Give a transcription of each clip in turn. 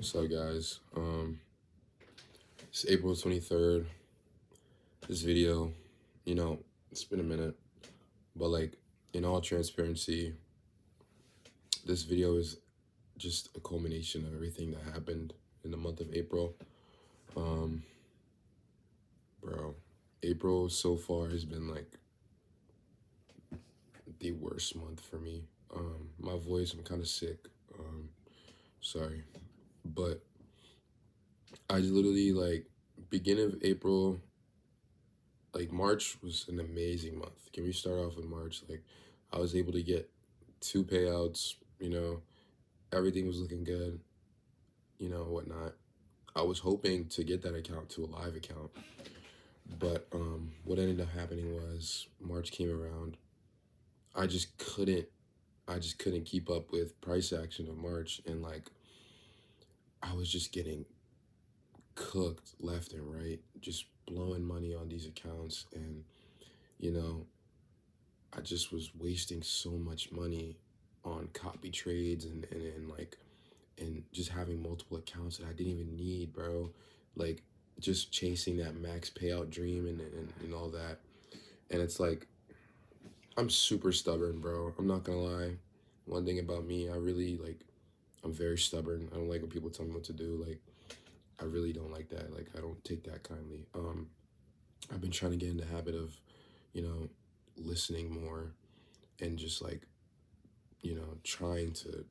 What's up, guys? It's April 23rd. This video, you know, it's been a minute, but like, in all transparency, this video is just a culmination of everything that happened in the month of April. Um, Bro, April so far has been like the worst month for me. My voice, I'm kind of sick. Sorry, but I literally like beginning of April. Like March was an amazing month. Can we start off with March? Like I was able to get two payouts, everything was looking good, whatnot. I was hoping to get that account to a live account. But what ended up happening was March came around. I just couldn't I just couldn't keep up with price action of March, and like I was just getting cooked left and right, just blowing money on these accounts, and you know, I just was wasting so much money on copy trades and just having multiple accounts that I didn't even need, bro. Like just chasing that max payout dream and all that. And it's like I'm super stubborn, bro. I'm not gonna lie. One thing about me, I'm very stubborn. I don't like when people tell me what to do. Like I really don't like that. Like I don't take that kindly. I've been trying to get in the habit of, you know, listening more and just like trying to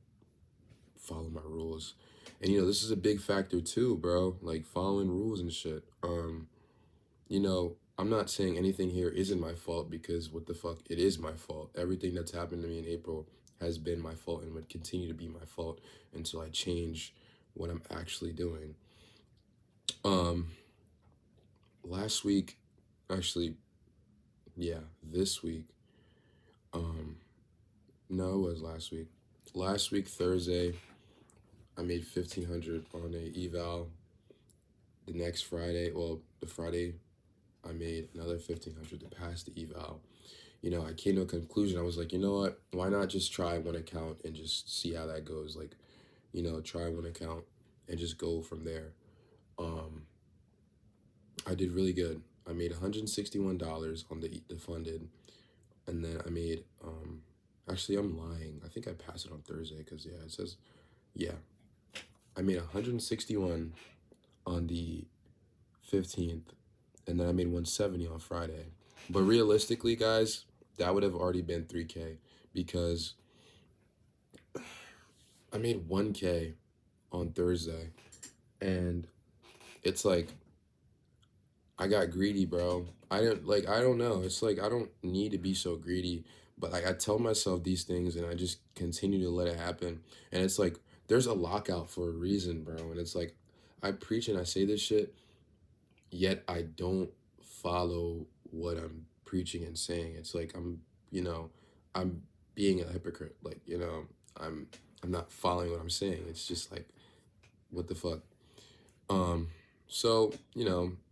follow my rules. And this is a big factor too, bro. Like following rules and shit. I'm not saying anything here isn't my fault because what the fuck, it is my fault. Everything that's happened to me in April has been my fault and would continue to be my fault until I change what I'm actually doing. Um, Last week, actually, yeah, this week, um, no, it was last week. Last week, Thursday, I made 1,500 on a eval. The next Friday, well, the Friday, I made another 1,500 to pass the eval. I came to a conclusion. I was like, you know what? Why not just try one account and just see how that goes? Like, try one account and just go from there. Um, I did really good. I made $161 on the funded, and then I made actually I'm lying. I think I passed it on Thursday because yeah, it says yeah. I made 161 on the 15th, and then I made 170 on Friday. But realistically, guys, that would have already been 3K because I made 1K on Thursday, and it's like I got greedy, bro. I don't know. It's like I don't need to be so greedy, but like I tell myself these things and I just continue to let it happen. And it's like there's a lockout for a reason, bro. And it's like I preach and I say this shit, yet I don't follow what I'm preaching and saying. It's like I'm being a hypocrite. Like, I'm I'm not following what I'm saying. It's just like what the fuck. Um so,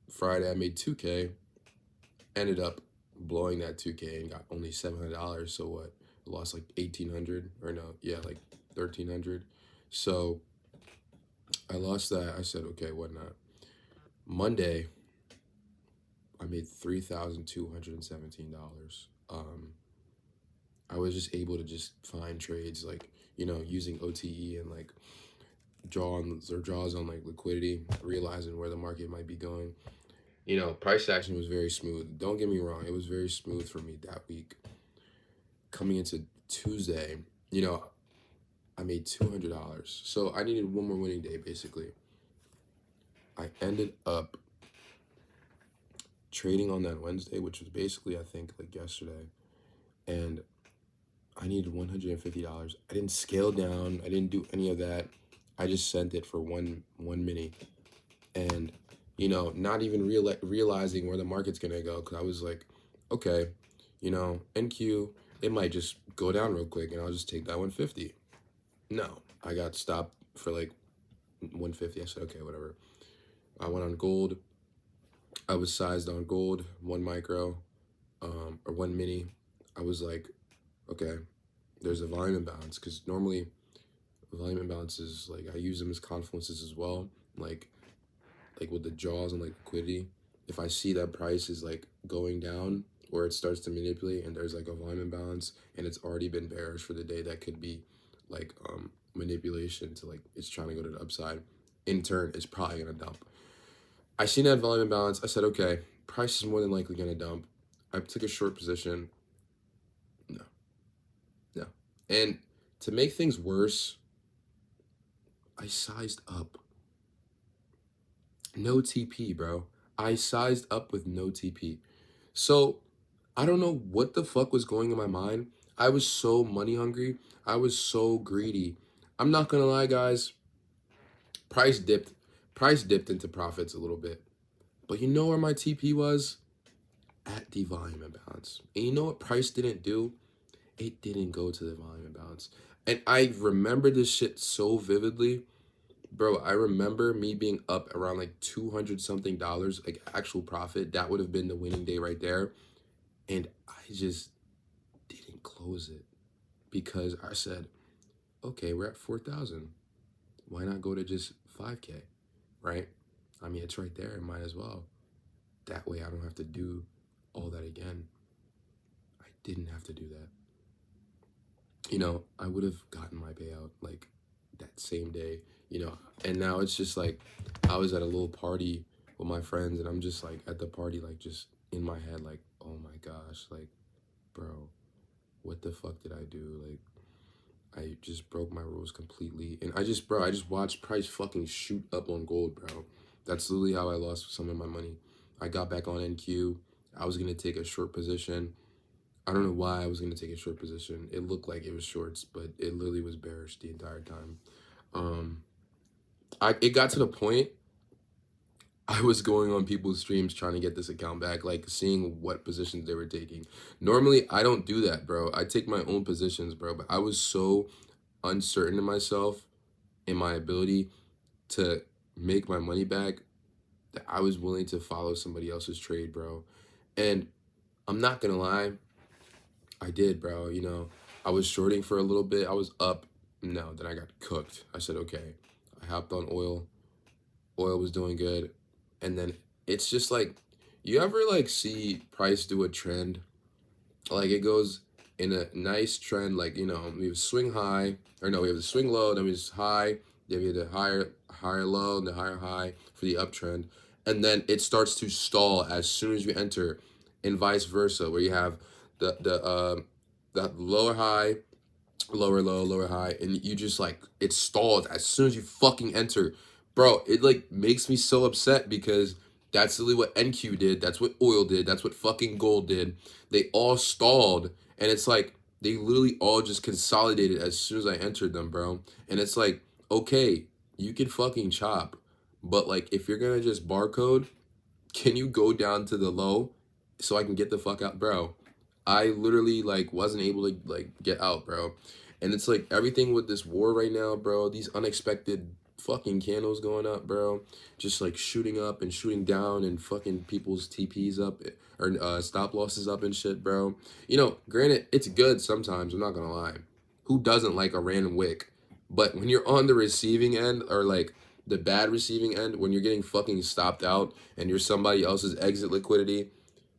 Friday I made 2K, ended up blowing that 2K and got only $700. So what? I lost like 1,800 or no, yeah, like 1,300. So I lost that. I said, okay, what not? Monday, I made $3,217. I was just able to just find trades like, using OTE and like draws on like liquidity, realizing where the market might be going. Price action was very smooth. Don't get me wrong, it was very smooth for me that week. Coming into Tuesday, you know, I made $200. So I needed one more winning day, basically. I ended up trading on that Wednesday, which was basically, I think, like yesterday. And I needed $150. I didn't scale down. I didn't do any of that. I just sent it for one mini. And, not even realizing where the market's going to go. Because I was like, okay, NQ, it might just go down real quick and I'll just take that 150. No, I got stopped for like 150. I said, okay, whatever. I went on gold. I was sized on gold, one micro, or one mini. I was like, okay, there's a volume imbalance because normally volume imbalances, like I use them as confluences as well. Like with the jaws and like liquidity, if I see that price is like going down or it starts to manipulate and there's like a volume imbalance and it's already been bearish for the day, that could be like manipulation to like it's trying to go to the upside. In turn, it's probably gonna dump. I seen that volume imbalance. I said, okay, price is more than likely gonna dump. I took a short position. No, no. And to make things worse, I sized up. No TP, bro. I sized up with no TP. So I don't know what the fuck was going in my mind. I was so money hungry. I was so greedy. I'm not gonna lie, guys. Price dipped. Price dipped into profits a little bit. But you know where my TP was? At the volume imbalance. And you know what price didn't do? It didn't go to the volume imbalance. And I remember this shit so vividly. Bro, I remember me being up around like 200 something dollars, like actual profit. That would have been the winning day right there. And I just didn't close it because I said, okay, we're at 4,000. Why not go to just 5K, right? I mean, it's right there. I might as well. That way I don't have to do all that again. I didn't have to do that. You know, I would have gotten my payout like that same day, you know. And now it's just like I was at a little party with my friends and I'm just like at the party, like just in my head, like, oh my gosh, like, bro, what the fuck did I do? Like, I just broke my rules completely. And I just watched price fucking shoot up on gold, bro. That's literally how I lost some of my money. I got back on NQ. I was going to take a short position. I don't know why I was going to take a short position. It looked like it was shorts, but it literally was bearish the entire time. It got to the point I was going on people's streams trying to get this account back, like seeing what positions they were taking. Normally, I don't do that, bro. I take my own positions, bro. But I was so uncertain in myself and my ability to make my money back that I was willing to follow somebody else's trade, bro. And I'm not gonna lie, I did, bro. You know, I was shorting for a little bit. I was up. No, then I got cooked. I said, okay. I hopped on oil. Oil was doing good. And then it's just like, you ever like see price do a trend? Like it goes in a nice trend, like, you know, we have swing high, or no, we have the swing low, then we just high, then we have the higher low, and the higher high for the uptrend. And then it starts to stall as soon as you enter, and vice versa, where you have the lower high, lower low, lower high, and you just like it stalled as soon as you fucking enter. Bro, it like makes me so upset because that's literally what NQ did, that's what oil did, that's what fucking gold did. They all stalled, and it's like they literally all just consolidated as soon as I entered them, bro. And it's like, okay, you can fucking chop, but like if you're gonna just barcode, can you go down to the low so I can get the fuck out, bro? I literally like wasn't able to like get out, bro. And it's like everything with this war right now, bro, these unexpected fucking candles going up, bro, just like shooting up and shooting down and fucking people's TPs up or stop losses up and shit, bro. You know, granted, it's good sometimes, I'm not gonna lie. Who doesn't like a random wick? But when you're on the receiving end, or like the bad receiving end, when you're getting fucking stopped out and you're somebody else's exit liquidity,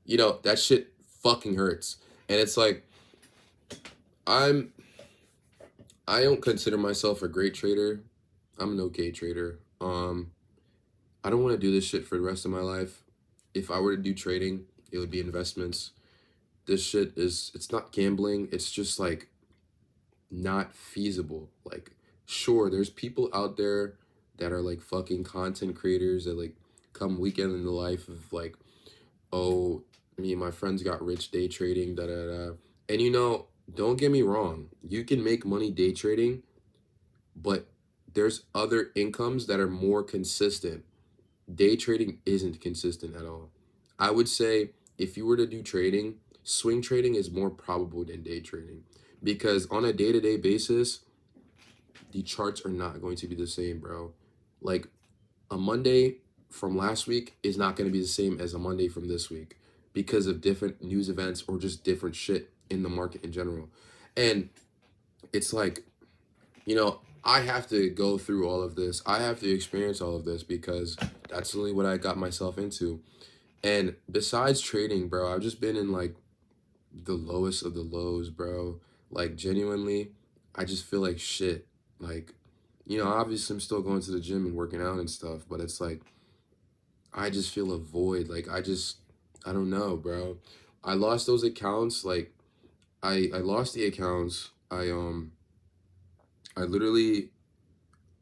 you know, that shit fucking hurts. And it's like, I'm I don't consider myself a great trader. I'm an okay trader. I don't want to do this shit for the rest of my life. If I were to do trading, it would be investments. This shit is, it's not gambling. It's just like not feasible. Like, sure, there's people out there that are like fucking content creators that like come weekend in the life of like, oh, me and my friends got rich day trading, da da da. And you know, don't get me wrong, you can make money day trading, but there's other incomes that are more consistent. Day trading isn't consistent at all. I would say if you were to do trading, swing trading is more probable than day trading because on a day-to-day basis, the charts are not going to be the same, bro. Like a Monday from last week is not going to be the same as a Monday from this week because of different news events or just different shit in the market in general. And it's like, you know, I have to go through all of this. I have to experience all of this because that's really what I got myself into. And besides trading, bro, I've just been in like the lowest of the lows, bro. Like genuinely, I just feel like shit. Like, obviously I'm still going to the gym and working out and stuff, but it's like I just feel a void. Like I don't know, bro. I lost those accounts. Like I lost the accounts. I literally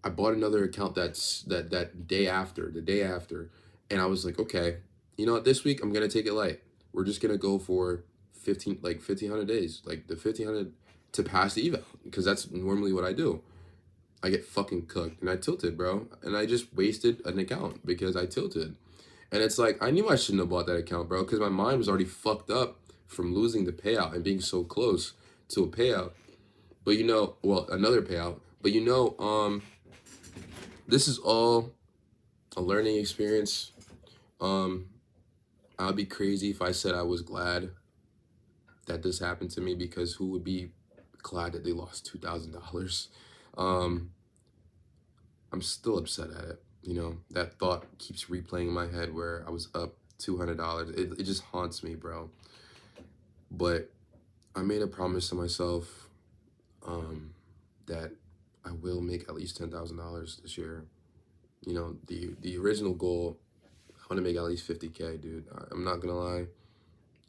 I bought another account that day after, the day after, and I was like, okay, you know what, this week I'm gonna take it light. We're just gonna go for 1,500 days, like the 1,500 to pass the eval, because that's normally what I do. I get fucking cooked and I tilted, bro. And I just wasted an account because I tilted. And it's like I knew I shouldn't have bought that account, bro, because my mind was already fucked up from losing the payout and being so close to a payout. But well, another payout. But this is all a learning experience. Um, I'd be crazy if I said I was glad that this happened to me, because who would be glad that they lost $2,000? Um, I'm still upset at it. That thought keeps replaying in my head where I was up $200. It just haunts me, bro. But I made a promise to myself that I will make at least $10,000 this year. The original goal, I want to make at least 50K, dude. I'm not gonna lie.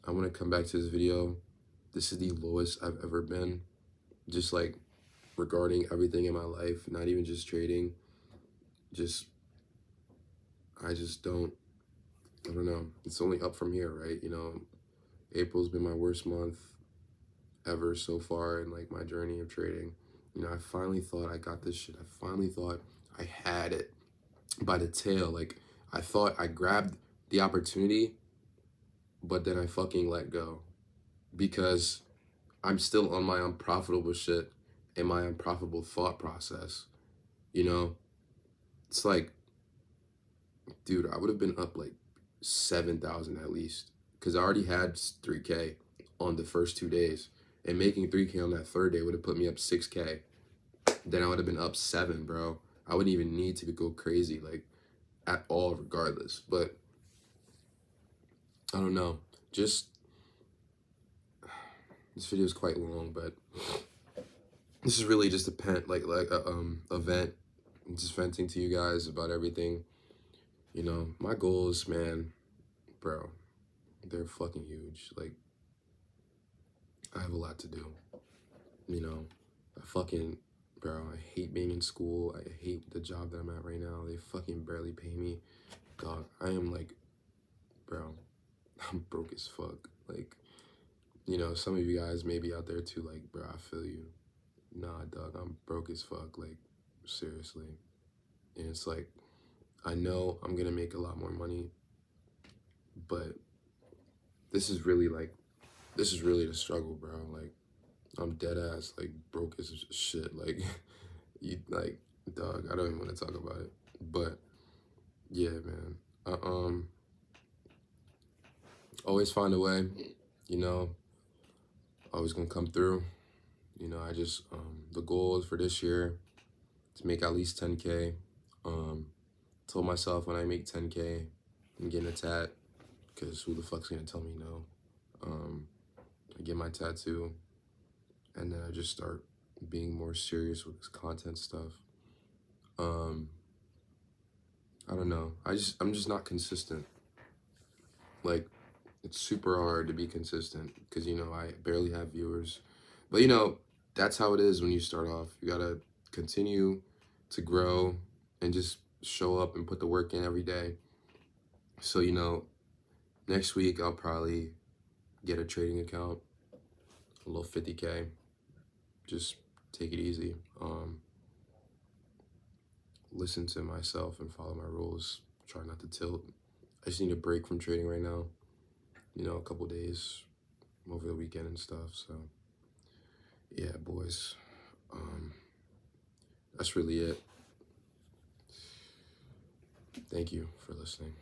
I want to come back to this video. This is the lowest I've ever been, just like regarding everything in my life, not even just trading. Just, I just I don't know. It's only up from here, right? April's been my worst month ever so far in like my journey of trading. I finally thought I got this shit. I finally thought I had it by the tail. Like, I thought I grabbed the opportunity, but then I fucking let go because I'm still on my unprofitable shit and my unprofitable thought process. It's like, dude, I would have been up like 7,000 at least, because I already had 3K on the first 2 days, and making 3K on that third day would have put me up 6K. Then I would have been up 7, bro. I wouldn't even need to go crazy, like, at all, regardless. But I don't know. Just, this video is quite long, but this is really just a vent. I'm just venting to you guys about everything. My goals, man, bro, they're fucking huge. Like, I have a lot to do. Bro, I hate being in school. I hate the job that I'm at right now. They fucking barely pay me. Dog, I am like, bro, I'm broke as fuck. Like, some of you guys may be out there too, like, bro, I feel you. Nah, dog, I'm broke as fuck. Like, seriously. And it's like, I know I'm gonna make a lot more money, but this is really the struggle, bro. Like, I'm dead ass, like, broke as shit. Like, like, dog, I don't even want to talk about it. But yeah, man. Always find a way. Always gonna come through. I just the goal is for this year to make at least 10K. Told myself when I make 10K, I'm getting a tat, because who the fuck's gonna tell me no? I get my tattoo, and then I just start being more serious with this content stuff. I don't know. I'm just not consistent. Like, it's super hard to be consistent because I barely have viewers. But that's how it is when you start off. You gotta continue to grow and just show up and put the work in every day. So next week I'll probably get a trading account, a little 50K. Just take it easy. Listen to myself and follow my rules. Try not to tilt. I just need a break from trading right now. A couple days over the weekend and stuff. So yeah, boys. That's really it. Thank you for listening.